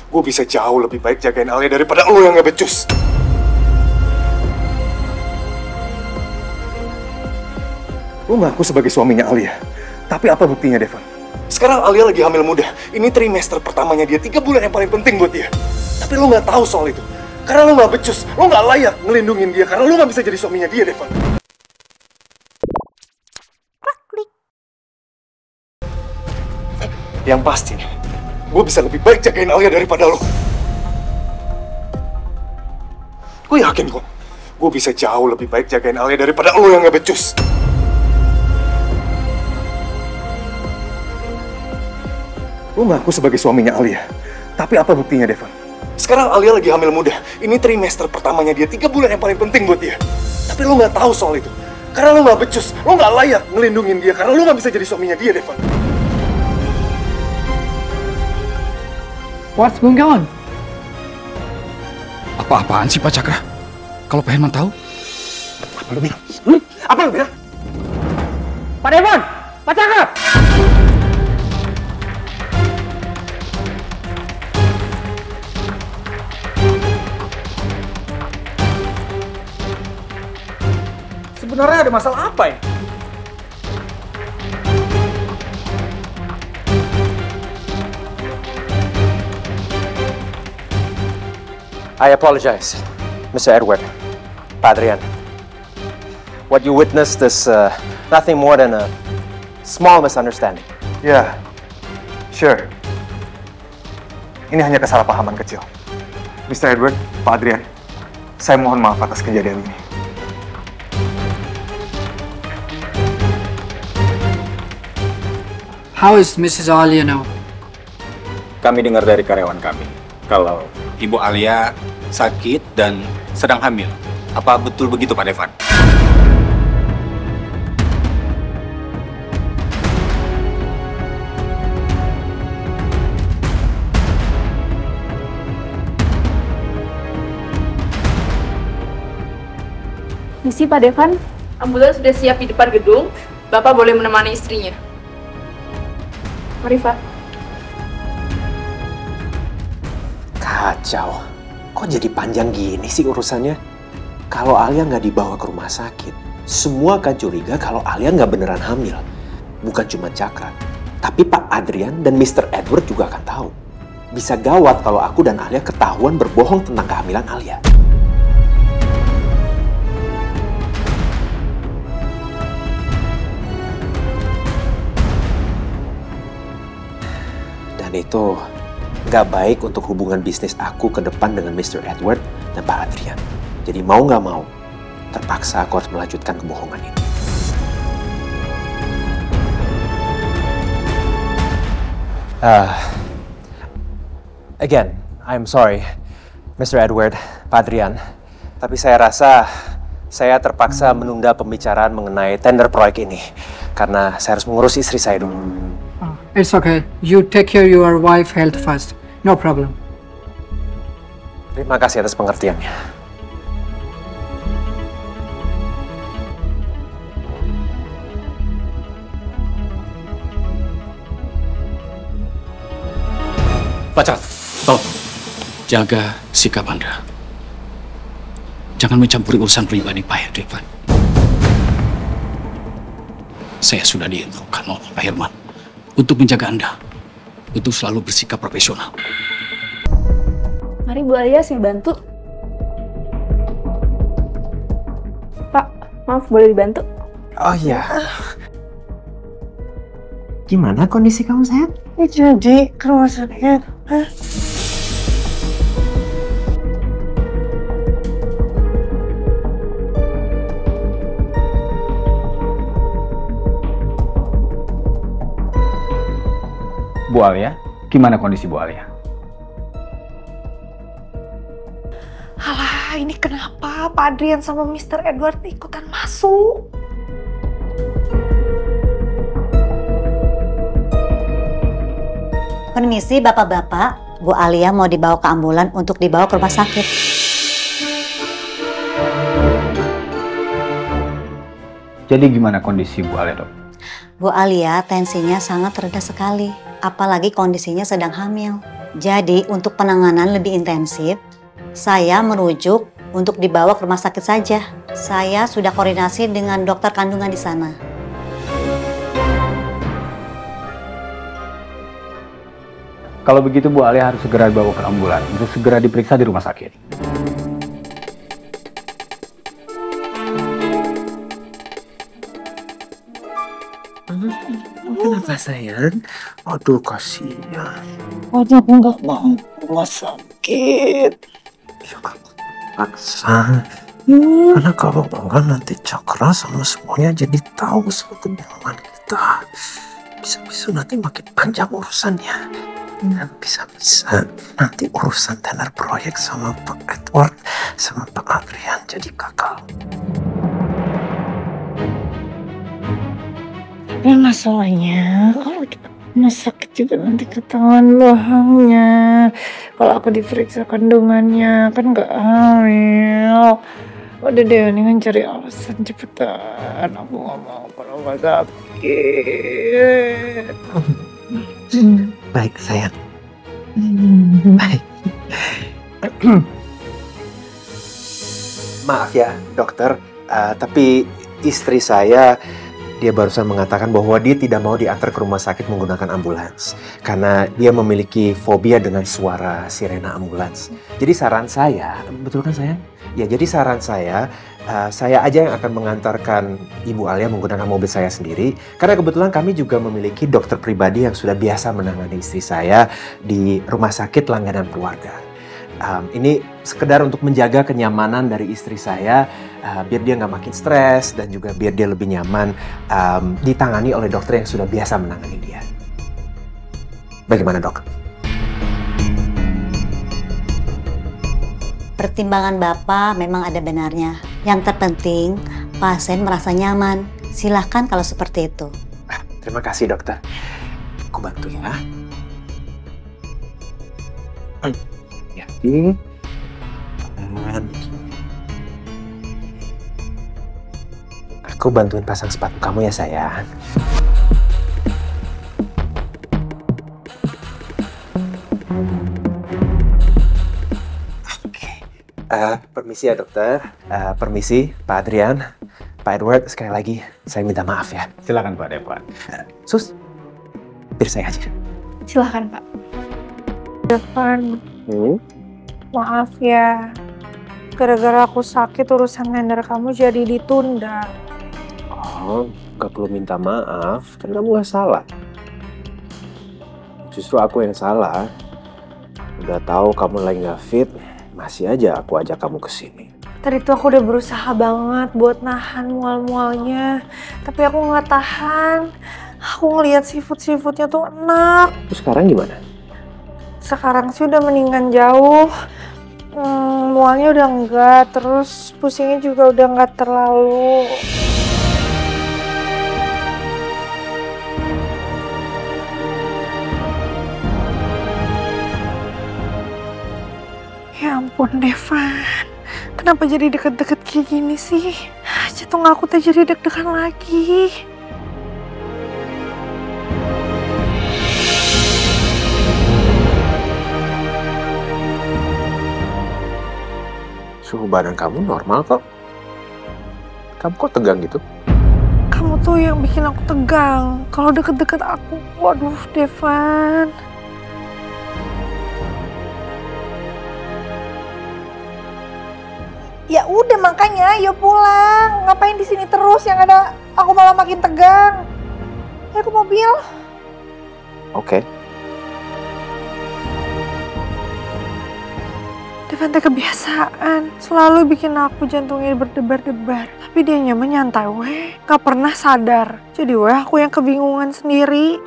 gue bisa jauh lebih baik jagain Alia daripada lo yang gak becus. Lo ngaku sebagai suaminya Alia, tapi apa buktinya, Devan? Sekarang Alia lagi hamil muda. Ini trimester pertamanya dia, 3 bulan yang paling penting buat dia. Tapi lo nggak tahu soal itu. Karena lo nggak becus, lo nggak layak ngelindungin dia. Karena lo nggak bisa jadi suaminya dia, Devan. Yang pasti, gue bisa lebih baik jagain Alia daripada lo. Gue yakin kok, gue bisa jauh lebih baik jagain Alia daripada lo yang nggak becus. Lo ngaku sebagai suaminya Alia, tapi apa buktinya, Devan? Sekarang Alia lagi hamil muda. Ini trimester pertamanya dia, 3 bulan yang paling penting buat dia. Tapi lo nggak tahu soal itu. Karena lo nggak becus, lo nggak layak ngelindungin dia. Karena lo nggak bisa jadi suaminya dia, Devan. What's going on? Apa-apaan sih Pak Cakra? Kalau Pak Herman tahu? Apa lo bilang? Apa lo bilang? Pak Devon! Pak Cakra! Sebenarnya ada masalah apa ya? I apologize, Mr. Edward, Pak Adrian. What you witnessed is nothing more than a small misunderstanding. Ya, sure. Ini hanya kesalahpahaman kecil. Mr. Edward, Pak Adrian, saya mohon maaf atas kejadian ini. How is Mrs. Alia now? Kami dengar dari karyawan kami kalau Ibu Alia sakit dan sedang hamil. Apa betul begitu, Pak Devan? Misi Pak Devan, ambulans sudah siap di depan gedung. Bapak boleh menemani istrinya. Mari, Pak. Kacau. Kok jadi panjang gini sih urusannya? Kalau Alia nggak dibawa ke rumah sakit, semua akan curiga kalau Alia nggak beneran hamil. Bukan cuma Cakra, tapi Pak Adrian dan Mr. Edward juga akan tahu. Bisa gawat kalau aku dan Alia ketahuan berbohong tentang kehamilan Alia. Dan itu nggak baik untuk hubungan bisnis aku ke depan dengan Mr. Edward dan Pak Adrian. Jadi mau nggak mau, terpaksa aku harus melanjutkan kebohongan ini. Again, I'm sorry, Mr. Edward, Pak Adrian. Tapi saya rasa saya terpaksa menunda pembicaraan mengenai tender proyek ini. Karena saya harus mengurus istri saya dulu. It's okay. You take care your wife health first. No problem. Terima kasih atas pengertiannya. Pak Cakra, tolong jaga sikap Anda. Jangan mencampuri urusan pribadi Pak Devan. Saya sudah diinstruksikan oleh Pak Herman untuk menjaga Anda, untuk selalu bersikap profesional. Mari Bu Alia, saya bantu. Pak, maaf boleh dibantu? Oh iya. Gimana kondisi kamu sehat? Jadi ke rumah sakit. Bu Alia, gimana kondisi Bu Alia? Alah, ini kenapa Pak Adrian sama Mr. Edward ikutan masuk? Permisi bapak-bapak, Bu Alia mau dibawa ke ambulan untuk dibawa ke rumah sakit. Jadi gimana kondisi Bu Alia, Dok? Bu Alia tensinya sangat rendah sekali, apalagi kondisinya sedang hamil. Jadi untuk penanganan lebih intensif, saya merujuk untuk dibawa ke rumah sakit saja. Saya sudah koordinasi dengan dokter kandungan di sana. Kalau begitu Bu Alia harus segera dibawa ke ambulan untuk segera diperiksa di rumah sakit. Kenapa sayang? Aduh kasihan. Pokoknya aku nggak mau ke rumah sakit. Ya kamu paksa. Karena kalau enggak nanti Cakra sama semuanya jadi tahu soal kebohongan kita. Bisa-bisa nanti makin panjang urusannya. Dan bisa-bisa nanti urusan tenar proyek sama Pak Edward sama Pak Adrian jadi gagal. Tapi masalahnya kalau kita rumah sakit juga nanti ketahuan bohongnya. Kalau aku diperiksa kandungannya kan nggak hamil. Udah deh, mendingan cari alasan cepetan. Aku nggak mau ke rumah sakit. Baik sayang. Baik. Maaf ya dokter, tapi istri saya dia barusan mengatakan bahwa dia tidak mau diantar ke rumah sakit menggunakan ambulans karena dia memiliki fobia dengan suara sirena ambulans. Jadi saran saya, betul kan sayang? Ya jadi saran saya aja yang akan mengantarkan Ibu Alia menggunakan mobil saya sendiri karena kebetulan kami juga memiliki dokter pribadi yang sudah biasa menangani istri saya di rumah sakit langganan keluarga. Ini sekedar untuk menjaga kenyamanan dari istri saya, biar dia nggak makin stres dan juga biar dia lebih nyaman ditangani oleh dokter yang sudah biasa menangani dia. Bagaimana dok? Pertimbangan Bapak memang ada benarnya. Yang terpenting, pasien merasa nyaman. Silahkan kalau seperti itu. Terima kasih dokter. Aku bantu ya. Yakin. Aku bantuin pasang sepatu kamu ya sayang. Permisi ya dokter, permisi Pak Adrian, Pak Edward, sekali lagi saya minta maaf ya. Silakan Pak Devan. Sus, biar saya aja. Silahkan Pak. Devan, maaf ya. Gara-gara aku sakit urusan tender kamu jadi ditunda. Oh, gak perlu minta maaf, kan kamu gak salah. Justru aku yang salah. Udah tahu kamu lagi gak fit, masih aja aku ajak kamu ke sini. Tadi tuh aku udah berusaha banget buat nahan mual-mualnya, tapi aku nggak tahan. Aku ngelihat seafood-seafoodnya tuh enak. Terus sekarang gimana? Sekarang sih udah mendingan jauh. Mualnya udah enggak, terus pusingnya juga udah nggak terlalu. Ya ampun Devan, kenapa jadi deket-deket kayak gini sih? Jantung aku tuh jadi deg-degan lagi. Suhu badan kamu normal kok. Kamu kok tegang gitu? Kamu tuh yang bikin aku tegang. Kalau deket-deket aku, waduh Devan. Ya udah makanya, yuk pulang. Ngapain di sini terus? Yang ada aku malah makin tegang. Ayo ke mobil. Oke. Devan teh kebiasaan, selalu bikin aku jantungnya berdebar-debar. Tapi dia nyaman nyantai weh, gak pernah sadar. Jadi weh aku yang kebingungan sendiri.